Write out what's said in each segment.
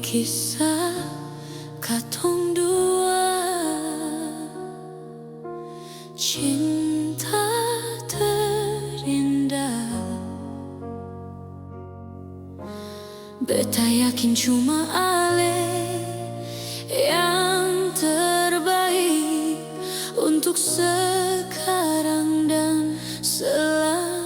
kisah katong dua, cinta terindah. Beta yakin cuma ale yang terbaik untuk sekarang dan selamanya.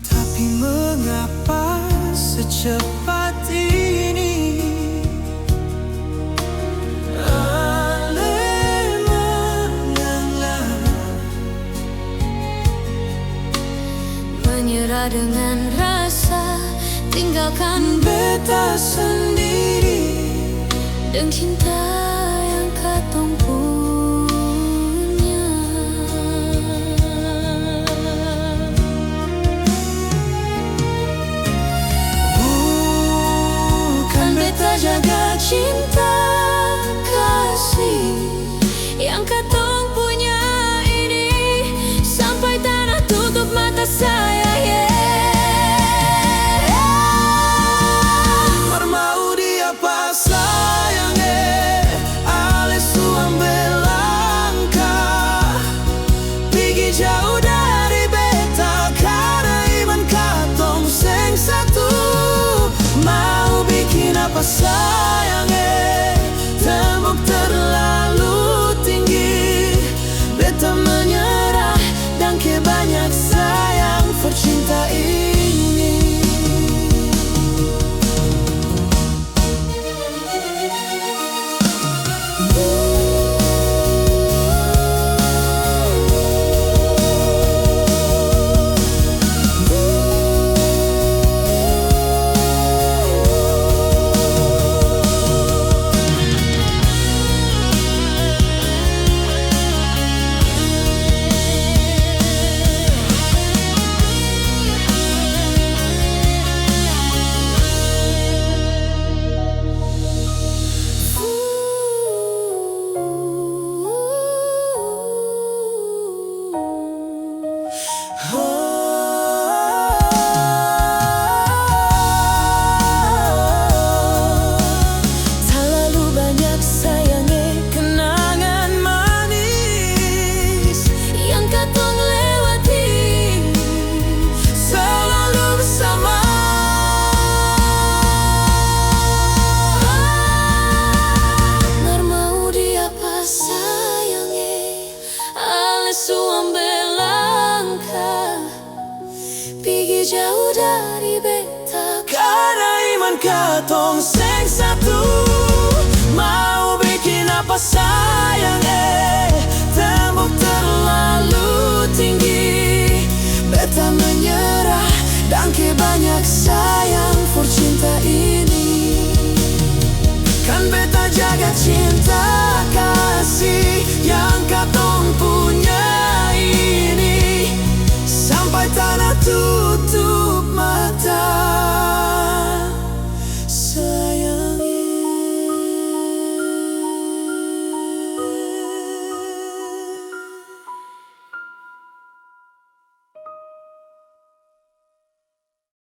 Tapi mengapa secepat ini ale mengalah, menyerah dengan rasa, tinggalkan beta sendiri dan cinta yang katong punya. Bukan beta jaga cinta kasih yang katong punya ini sampai tanah tutup mata saya. Jauh dari beta karena iman katong seng satu. Mau bikin apa sayang, tembok terlalu tinggi. Beta menyerah dan ke banyak sayang for cinta ini. Pergi jauh dari beta karena iman katong seng satu. Mau bikin apa sayang,